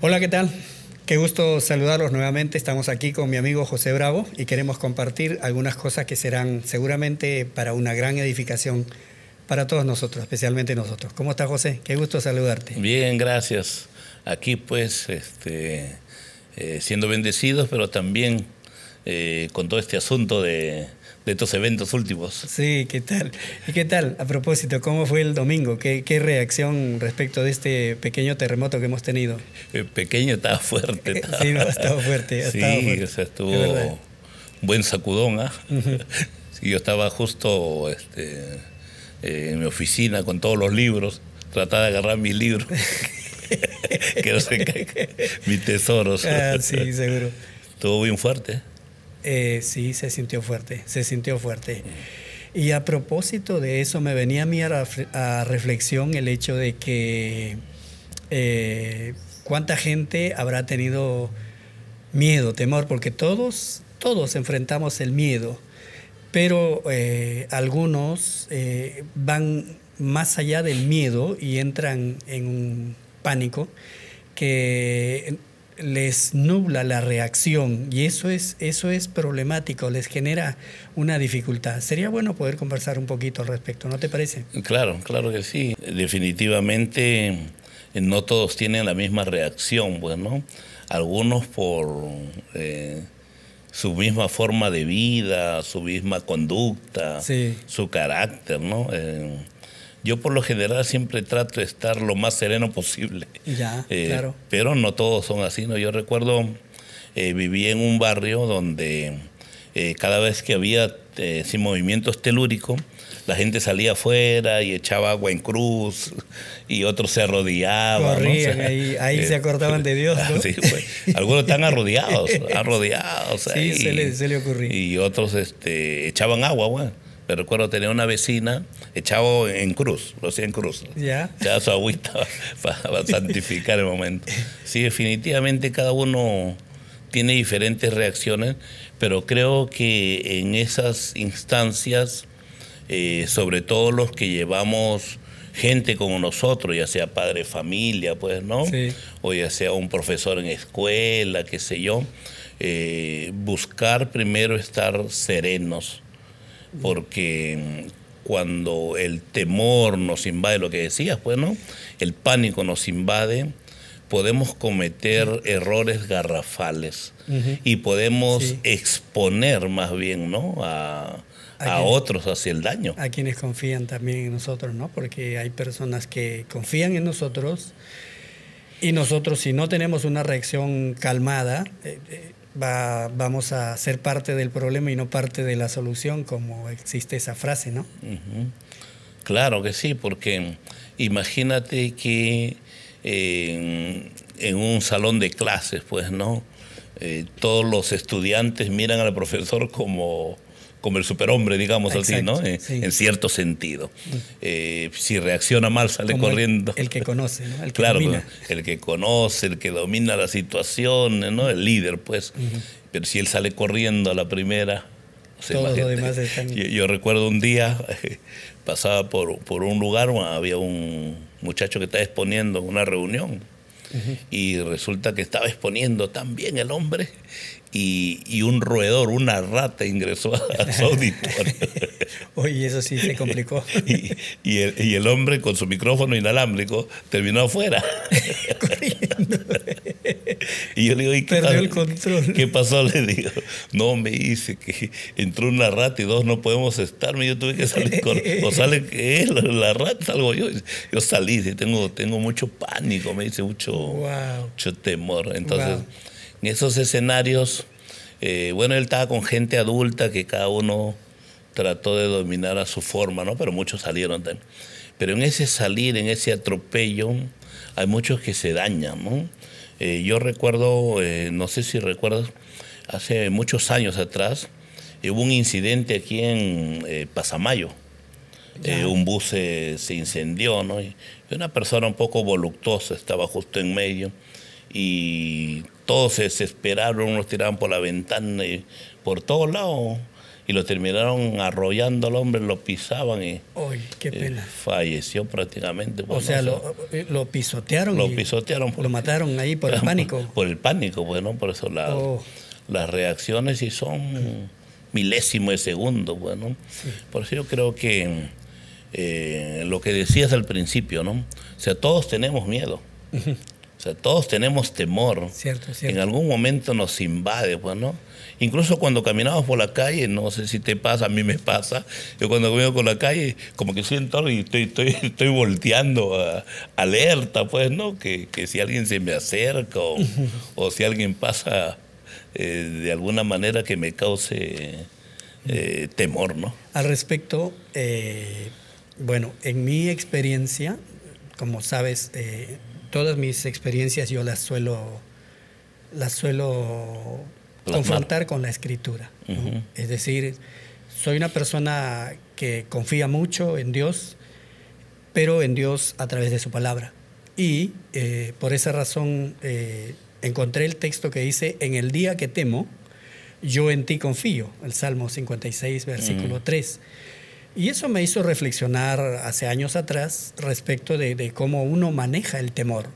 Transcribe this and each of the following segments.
Hola, ¿qué tal? Qué gusto saludarlos nuevamente. Estamos aquí con mi amigo José Bravo y queremos compartir algunas cosas que serán seguramente para una gran edificación para todos nosotros, especialmente nosotros. ¿Cómo estás, José? Qué gusto saludarte. Bien, gracias. Aquí pues siendo bendecidos, pero también con todo este asunto de estos eventos últimos. Sí, ¿qué tal? ¿Y qué tal? A propósito, ¿cómo fue el domingo? ¿Qué reacción respecto de este pequeño terremoto que hemos tenido? Pequeño, estaba fuerte. Sí, no, ha estado fuerte. Sí, o sea, estuvo un buen sacudón. Sí, yo estaba justo en mi oficina con todos los libros, trataba de agarrar mis libros, que no se caigan mis tesoros. Sí, seguro. Estuvo bien fuerte. Sí, se sintió fuerte, se sintió fuerte. Y a propósito de eso, me venía a mí a reflexión el hecho de que cuánta gente habrá tenido miedo, temor, porque todos enfrentamos el miedo, pero algunos van más allá del miedo y entran en un pánico que les nubla la reacción, y eso es problemático, les genera una dificultad. Sería bueno poder conversar un poquito al respecto, ¿no te parece? Claro que sí. Definitivamente no todos tienen la misma reacción, pues, ¿no? Algunos por su misma forma de vida, su misma conducta, sí, su carácter, ¿no? Yo por lo general siempre trato de estar lo más sereno posible. Ya, claro. Pero no todos son así, ¿no? Yo recuerdo, viví en un barrio donde cada vez que había movimientos telúricos, la gente salía afuera y echaba agua en cruz y otros se arrodillaban. Corrían, ¿no? O sea, ahí se acordaban de Dios, ¿no? Sí, pues, algunos están arrodillados. Sí, se le ocurría. Y otros echaban agua, bueno. Me recuerdo tener una vecina, echaba en cruz, lo hacía en cruz. ¿Ya? Echaba su agüita para santificar el momento. Sí, definitivamente cada uno tiene diferentes reacciones, pero creo que en esas instancias, sobre todo los que llevamos gente como nosotros, ya sea padre de familia, pues, ¿no? Sí. O ya sea un profesor en escuela, qué sé yo, buscar primero estar serenos, porque cuando el temor nos invade, lo que decías, pues, ¿no? El pánico nos invade, podemos cometer errores garrafales y podemos exponer más bien, ¿no? a otros hacia el daño. A quienes confían también en nosotros, ¿no? Porque hay personas que confían en nosotros y nosotros, si no tenemos una reacción calmada, vamos a ser parte del problema y no parte de la solución, como existe esa frase, ¿no? Claro que sí, porque imagínate que en un salón de clases, pues, ¿no? Todos los estudiantes miran al profesor como el superhombre, digamos. Exacto, así, ¿no? En cierto sentido. Si reacciona mal, sale como corriendo. El que conoce, ¿no? El que claro, domina. El que conoce, el que domina la situación, ¿no? El líder, pues. Pero si él sale corriendo a la primera... Todos los demás están... Yo recuerdo un día, pasaba por un lugar, había un muchacho que estaba exponiendo en una reunión. Y resulta que estaba exponiendo tan bien el hombre y un roedor, una rata ingresó a su auditorio. Oye, eso sí se complicó. y el hombre con su micrófono inalámbrico terminó afuera. Corriendo. Y yo le digo, perdió el control. ¿Qué pasó? Le digo, no, me dice que entró una rata y dos no podemos estar. Yo tuve que salir o sale él, la rata, salgo yo. Yo salí, tengo mucho pánico, me dice, mucho temor. Entonces, en esos escenarios, bueno, él estaba con gente adulta que cada uno trató de dominar a su forma, ¿no? Pero muchos salieron también. Pero en ese salir, en ese atropello, hay muchos que se dañan, ¿no? Yo recuerdo, no sé si recuerdas, hace muchos años atrás, hubo un incidente aquí en Pasamayo. Un bus se incendió, ¿no? Y una persona un poco voluptuosa estaba justo en medio y todos se desesperaron, unos tiraban por la ventana y por todos lados. y lo terminaron arrollando al hombre, lo pisaban y ¡Ay, qué pena! falleció prácticamente. O sea, lo pisotearon. Lo pisotearon. Lo mataron ahí por el pánico. Por el pánico, bueno, por eso las reacciones sí son milésimos de segundo, bueno. Sí. Por eso yo creo que lo que decías al principio, ¿no? O sea, todos tenemos miedo. O sea, todos tenemos temor. Cierto. En algún momento nos invade, pues, ¿no? Incluso cuando caminamos por la calle, no sé si te pasa, a mí me pasa, yo cuando camino por la calle, como que siento algo y estoy volteando alerta, pues, ¿no? Que si alguien se me acerca o si alguien pasa de alguna manera que me cause temor, ¿no? Al respecto, bueno, en mi experiencia, como sabes, todas mis experiencias yo las suelo confrontar con la Escritura. Uh-huh. Es decir, soy una persona que confía mucho en Dios, pero en Dios a través de su palabra. Y por esa razón encontré el texto que dice: en el día que temo, yo en ti confío. El Salmo 56, versículo 3. Y eso me hizo reflexionar hace años atrás respecto de cómo uno maneja el temor.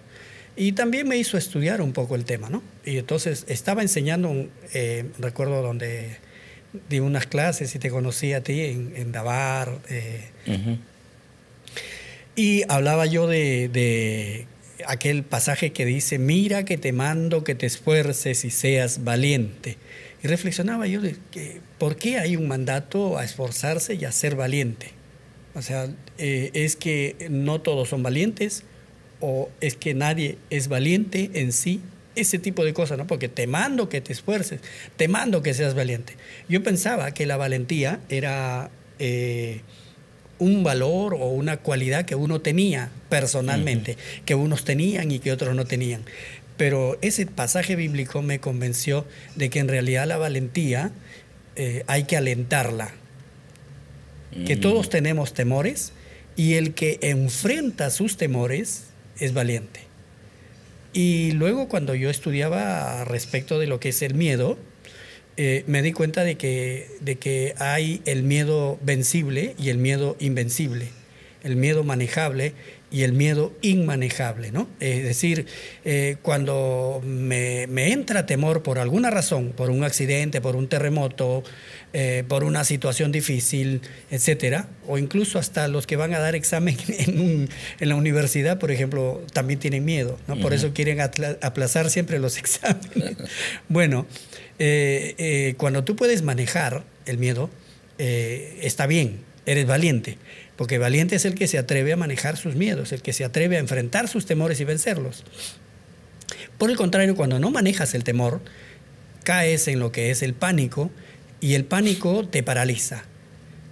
Y también me hizo estudiar un poco el tema, ¿no? Y entonces estaba enseñando, recuerdo donde di unas clases y te conocí a ti en Dabar. Uh-huh. Y hablaba yo de aquel pasaje que dice: mira que te mando que te esfuerces y seas valiente. Y reflexionaba yo de que ¿por qué hay un mandato a esforzarse y a ser valiente? O sea, es que no todos son valientes, o es que nadie es valiente en sí, ese tipo de cosas, ¿no? Porque te mando que te esfuerces, te mando que seas valiente. Yo pensaba que la valentía era un valor o una cualidad que uno tenía personalmente, uh-huh, que unos tenían y que otros no tenían. Pero ese pasaje bíblico me convenció de que en realidad la valentía hay que alentarla. Que todos tenemos temores y el que enfrenta sus temores es valiente. Y luego cuando yo estudiaba respecto de lo que es el miedo, me di cuenta de que hay el miedo vencible y el miedo invencible, el miedo manejable y el miedo inmanejable, ¿no? Es decir, cuando me entra temor por alguna razón, por un accidente, por un terremoto, por una situación difícil, etcétera, o incluso hasta los que van a dar examen en la universidad, por ejemplo, también tienen miedo, ¿no? Uh-huh. Por eso quieren aplazar siempre los exámenes. Bueno, cuando tú puedes manejar el miedo, está bien, eres valiente. Porque valiente es el que se atreve a manejar sus miedos, el que se atreve a enfrentar sus temores y vencerlos. Por el contrario, cuando no manejas el temor, caes en lo que es el pánico, y el pánico te paraliza.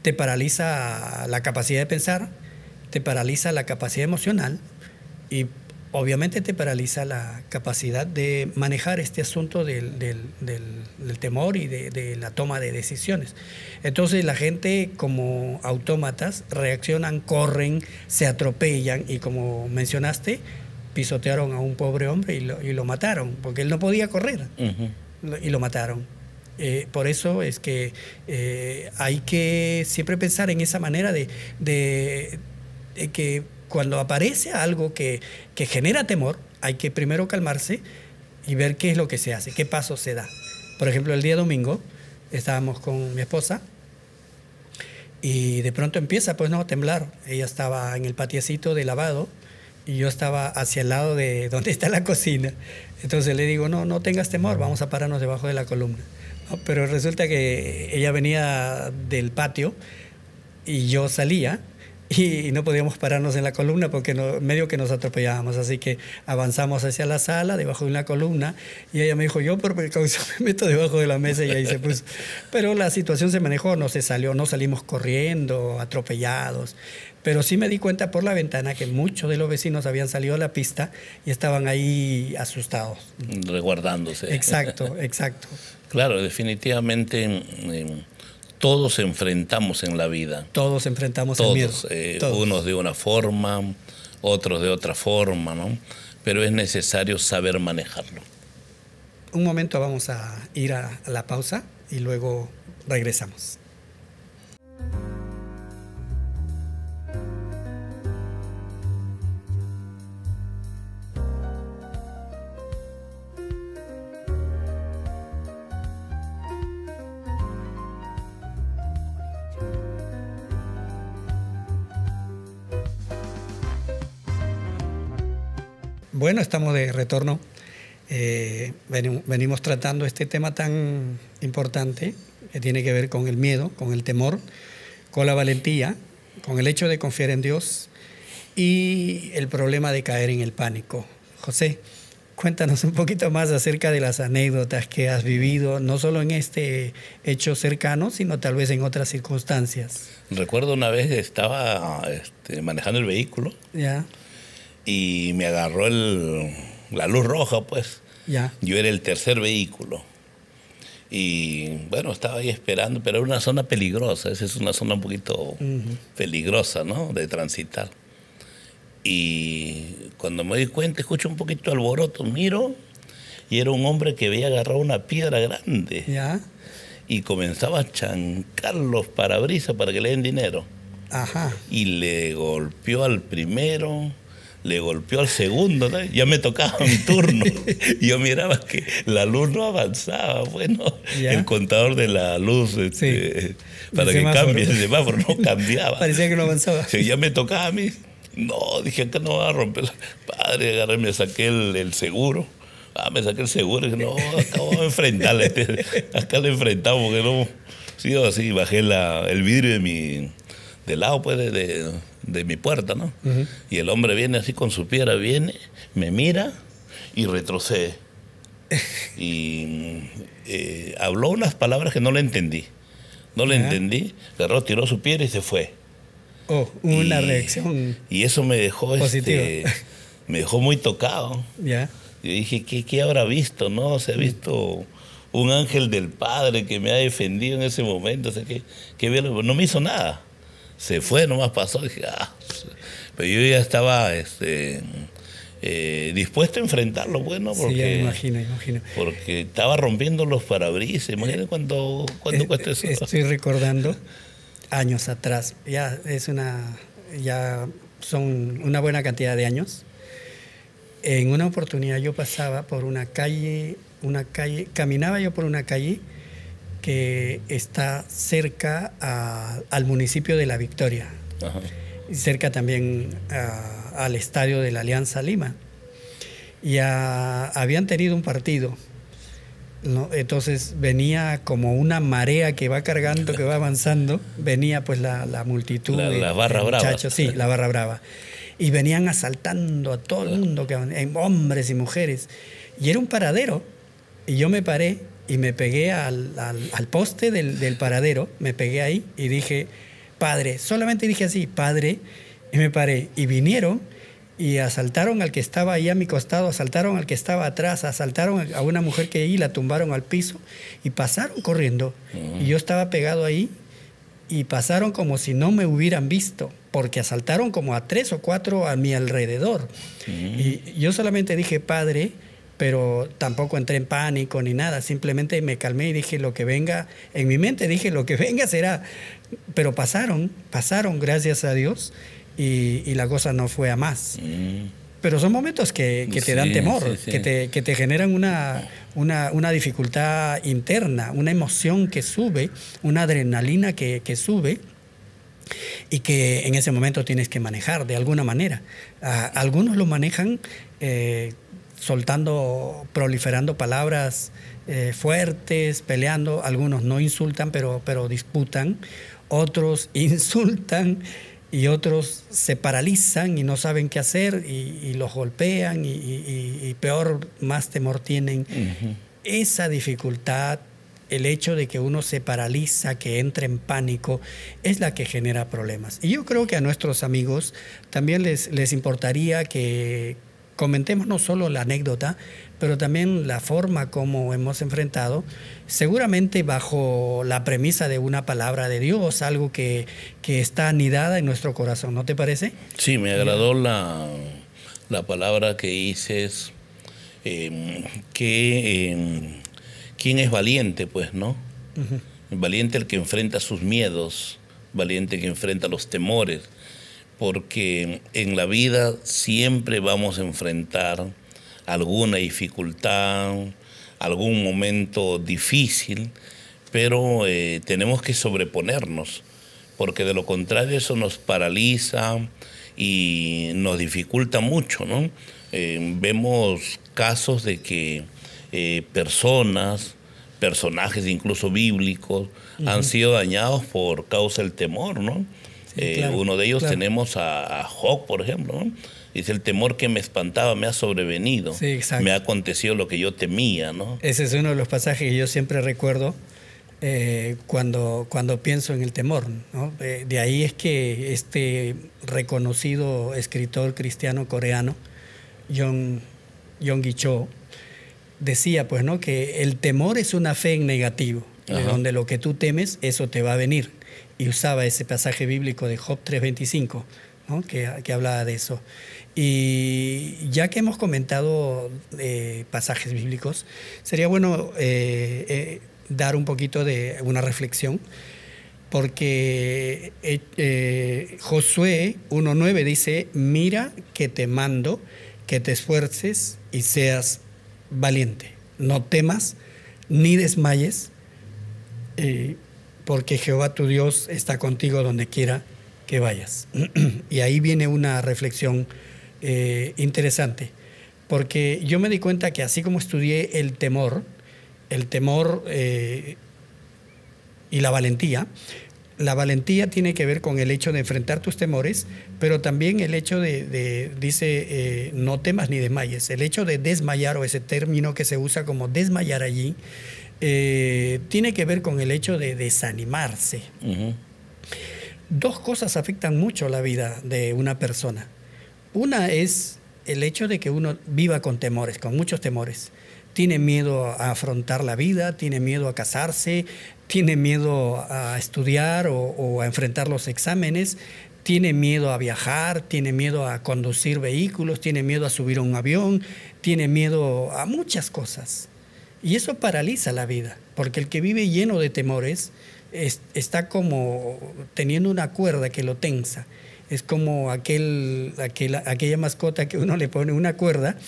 Te paraliza la capacidad de pensar, te paraliza la capacidad emocional y obviamente te paraliza la capacidad de manejar este asunto del temor y de la toma de decisiones. Entonces la gente, como autómatas, reaccionan, corren, se atropellan y, como mencionaste, pisotearon a un pobre hombre y lo mataron, porque él no podía correr. Uh-huh. Y lo mataron. Por eso es que hay que siempre pensar en esa manera de que cuando aparece algo que genera temor, hay que primero calmarse y ver qué es lo que se hace, qué paso se da. Por ejemplo, el día domingo estábamos con mi esposa y de pronto empieza a temblar. Ella estaba en el patiecito de lavado y yo estaba hacia el lado de donde está la cocina. Entonces le digo: no tengas temor, vamos a pararnos debajo de la columna. ¿No? Pero resulta que ella venía del patio y yo salía y no podíamos pararnos en la columna porque medio que nos atropellábamos. Así que avanzamos hacia la sala, debajo de una columna, y ella me dijo: yo por precaución me meto debajo de la mesa, y ahí se puso. Pero la situación se manejó, no salimos corriendo, atropellados. Pero sí me di cuenta por la ventana que muchos de los vecinos habían salido a la pista y estaban ahí asustados. Resguardándose. Exacto. Claro, definitivamente todos enfrentamos en la vida. Todos enfrentamos el miedo. Todos. Unos de una forma, otros de otra forma, ¿no? Pero es necesario saber manejarlo. Un momento, vamos a ir a la pausa y luego regresamos. Bueno, estamos de retorno. Venimos tratando este tema tan importante que tiene que ver con el miedo, con el temor, con la valentía, con el hecho de confiar en Dios y el problema de caer en el pánico. José, cuéntanos un poquito más acerca de las anécdotas que has vivido, no solo en este hecho cercano, sino tal vez en otras circunstancias. Recuerdo una vez que estaba manejando el vehículo. Ya. Y me agarró la luz roja, pues. Ya. Yo era el tercer vehículo. Y bueno, estaba ahí esperando, pero era una zona peligrosa. Esa es una zona un poquito peligrosa, ¿no? De transitar. Y cuando me doy cuenta, escucho un poquito de alboroto, miro, y era un hombre que había agarrado una piedra grande. Ya. Y comenzaba a chancar los parabrisas para que le den dinero. Ajá. Y le golpeó al primero, le golpeó al segundo, ¿no? Ya me tocaba mi turno. Y yo miraba que la luz no avanzaba. Bueno, ¿ya? El contador de la luz sí. para que cambie el semáforo no cambiaba. Parecía que no avanzaba. Sí, ya me tocaba a mí. No, dije, acá no va a romper. Padre, agarré, me saqué el seguro. Me saqué el seguro y dije, no, acá vamos a enfrentarle. Acá le enfrentamos, porque no. Sí, así, bajé el vidrio del lado, pues, de mi puerta, ¿no? Y el hombre viene así con su piedra, viene, me mira y retrocede. Y habló unas palabras que no le entendí. No le entendí, agarró, tiró su piedra y se fue. Oh, una reacción. Y eso me dejó positiva. Me dejó muy tocado. Ya. Yo dije, ¿qué habrá visto? ¿No? Se ha visto un ángel del Padre que me ha defendido en ese momento. O sea, no me hizo nada. Se fue, nomás pasó. Dije, pero yo ya estaba dispuesto a enfrentarlo, bueno, porque, sí, ya imagino. Porque estaba rompiendo los parabrisas. Imagínate cuánto cuesta eso. Estoy recordando años atrás, ya son una buena cantidad de años. En una oportunidad yo pasaba por una calle, caminaba yo por una calle que está cerca al municipio de La Victoria. Ajá. Y cerca también al estadio de la Alianza Lima. Y habían tenido un partido, ¿no? Entonces venía como una marea que va cargando, que va avanzando. Venía pues la multitud la barra de brava. Muchachos, sí, la barra brava. Y venían asaltando a todo el mundo, hombres y mujeres. Y era un paradero. Y yo me paré y me pegué al poste del paradero, me pegué ahí y dije, Padre, solamente dije así, Padre, y me paré. Y vinieron y asaltaron al que estaba ahí a mi costado, asaltaron al que estaba atrás, asaltaron a una mujer que ahí la tumbaron al piso y pasaron corriendo. Y yo estaba pegado ahí y pasaron como si no me hubieran visto, porque asaltaron como a 3 o 4 a mi alrededor. Y yo solamente dije, Padre, pero tampoco entré en pánico ni nada, simplemente me calmé y dije, lo que venga, en mi mente dije, lo que venga será. Pero pasaron, gracias a Dios, y la cosa no fue a más. Pero son momentos que te dan temor, sí. Que te generan una dificultad interna, una emoción que sube, una adrenalina que sube, y que en ese momento tienes que manejar de alguna manera. Algunos lo manejan proliferando palabras fuertes, peleando. Algunos no insultan, pero disputan. Otros insultan y otros se paralizan y no saben qué hacer y los golpean y peor, más temor tienen. Esa dificultad, el hecho de que uno se paraliza, que entra en pánico, es la que genera problemas. Y yo creo que a nuestros amigos también les importaría que comentemos no solo la anécdota, pero también la forma como hemos enfrentado, seguramente bajo la premisa de una palabra de Dios, algo que está anidada en nuestro corazón, ¿no te parece? Sí, me agradó la palabra que dices, ¿quién es valiente? Pues, ¿no? Valiente el que enfrenta sus miedos, valiente el que enfrenta los temores, porque en la vida siempre vamos a enfrentar alguna dificultad, algún momento difícil, pero tenemos que sobreponernos, porque de lo contrario eso nos paraliza y nos dificulta mucho, ¿no? vemos casos de que personajes incluso bíblicos, han sido dañados por causa del temor, ¿no? Sí, claro, uno de ellos tenemos a Job, por ejemplo, ¿no? Dice, el temor que me espantaba me ha sobrevenido. Sí, exacto. Me ha acontecido lo que yo temía, ¿no? Ese es uno de los pasajes que yo siempre recuerdo cuando pienso en el temor, ¿no? De ahí es que este reconocido escritor cristiano coreano, Yonggi Cho, decía, pues, ¿no?, que el temor es una fe en negativo, de donde lo que tú temes, eso te va a venir. Y usaba ese pasaje bíblico de Job 3:25, ¿no?, que hablaba de eso. Y ya que hemos comentado pasajes bíblicos, sería bueno dar un poquito de una reflexión, porque Josué 1:9 dice, mira que te mando, que te esfuerces y seas valiente, no temas ni desmayes, porque Jehová tu Dios está contigo donde quiera que vayas. Y ahí viene una reflexión interesante, porque yo me di cuenta que así como estudié el temor y la valentía tiene que ver con el hecho de enfrentar tus temores, pero también el hecho dice, no temas ni desmayes. El hecho de desmayar, o ese término que se usa como desmayar allí, tiene que ver con el hecho de desanimarse. Dos cosas afectan mucho la vida de una persona. Una es el hecho de que uno viva con temores, con muchos temores. Tiene miedo a afrontar la vida, tiene miedo a casarse, tiene miedo a estudiar o a enfrentar los exámenes, tiene miedo a viajar, tiene miedo a conducir vehículos, tiene miedo a subir a un avión, tiene miedo a muchas cosas. Y eso paraliza la vida, porque el que vive lleno de temores está como teniendo una cuerda que lo tensa. Es como aquella mascota que uno le pone una cuerda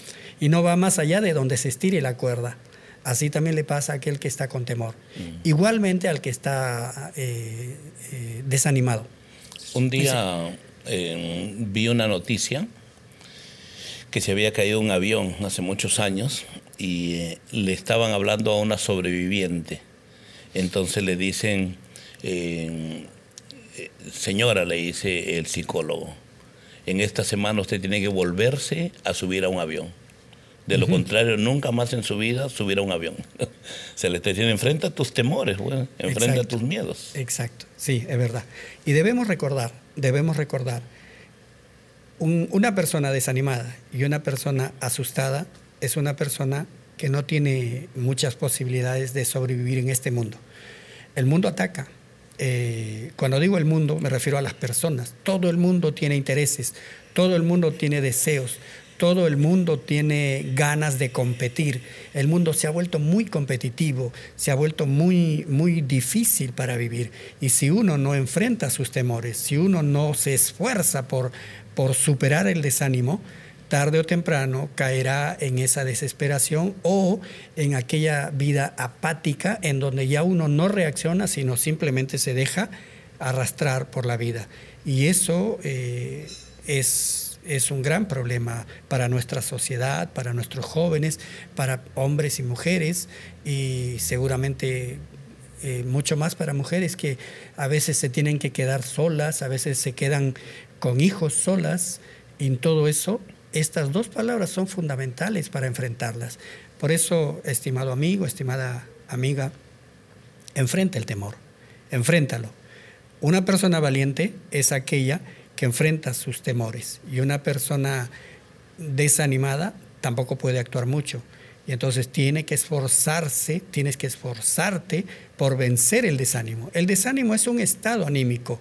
y no va más allá de donde se estire la cuerda. Así también le pasa a aquel que está con temor. Igualmente al que está desanimado. Un día vi una noticia que se había caído un avión hace muchos años y le estaban hablando a una sobreviviente. Entonces le dicen, señora, le dice el psicólogo, en esta semana usted tiene que volverse a subir a un avión. De lo contrario, nunca más en su vida subirá a un avión. Se le está diciendo, enfrenta tus temores, bueno, enfrenta tus miedos. Exacto, sí, es verdad. Y debemos recordar, una persona desanimada y una persona asustada es una persona que no tiene muchas posibilidades de sobrevivir en este mundo. El mundo ataca. Cuando digo el mundo, me refiero a las personas. Todo el mundo tiene intereses, todo el mundo tiene deseos, todo el mundo tiene ganas de competir. El mundo se ha vuelto muy competitivo, se ha vuelto muy, muy difícil para vivir. Y si uno no enfrenta sus temores, si uno no se esfuerza por superar el desánimo, tarde o temprano caerá en esa desesperación o en aquella vida apática en donde ya uno no reacciona, sino simplemente se deja arrastrar por la vida. Y eso es un gran problema para nuestra sociedad, para nuestros jóvenes, para hombres y mujeres, y seguramente mucho más para mujeres que a veces se tienen que quedar solas, a veces se quedan con hijos solas, y en todo eso estas dos palabras son fundamentales para enfrentarlas. Por eso, estimado amigo, estimada amiga, enfrenta el temor, enfréntalo. Una persona valiente es aquella que enfrenta sus temores, y una persona desanimada tampoco puede actuar mucho. Y entonces tienes que esforzarte por vencer el desánimo. El desánimo es un estado anímico.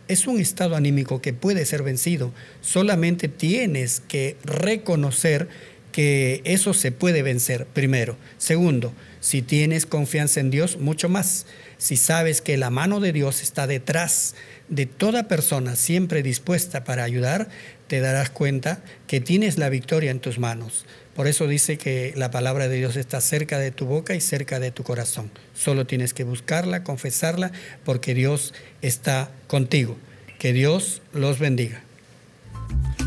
Es un estado anímico que puede ser vencido. Solamente tienes que reconocer que eso se puede vencer, primero. Segundo, si tienes confianza en Dios, mucho más. Si sabes que la mano de Dios está detrás de toda persona, siempre dispuesta para ayudar, te darás cuenta que tienes la victoria en tus manos. Por eso dice que la palabra de Dios está cerca de tu boca y cerca de tu corazón. Solo tienes que buscarla, confesarla, porque Dios está contigo. Que Dios los bendiga.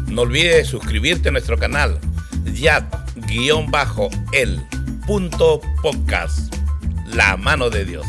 No olvides suscribirte a nuestro canal. Yad_el.podcast. La mano de Dios.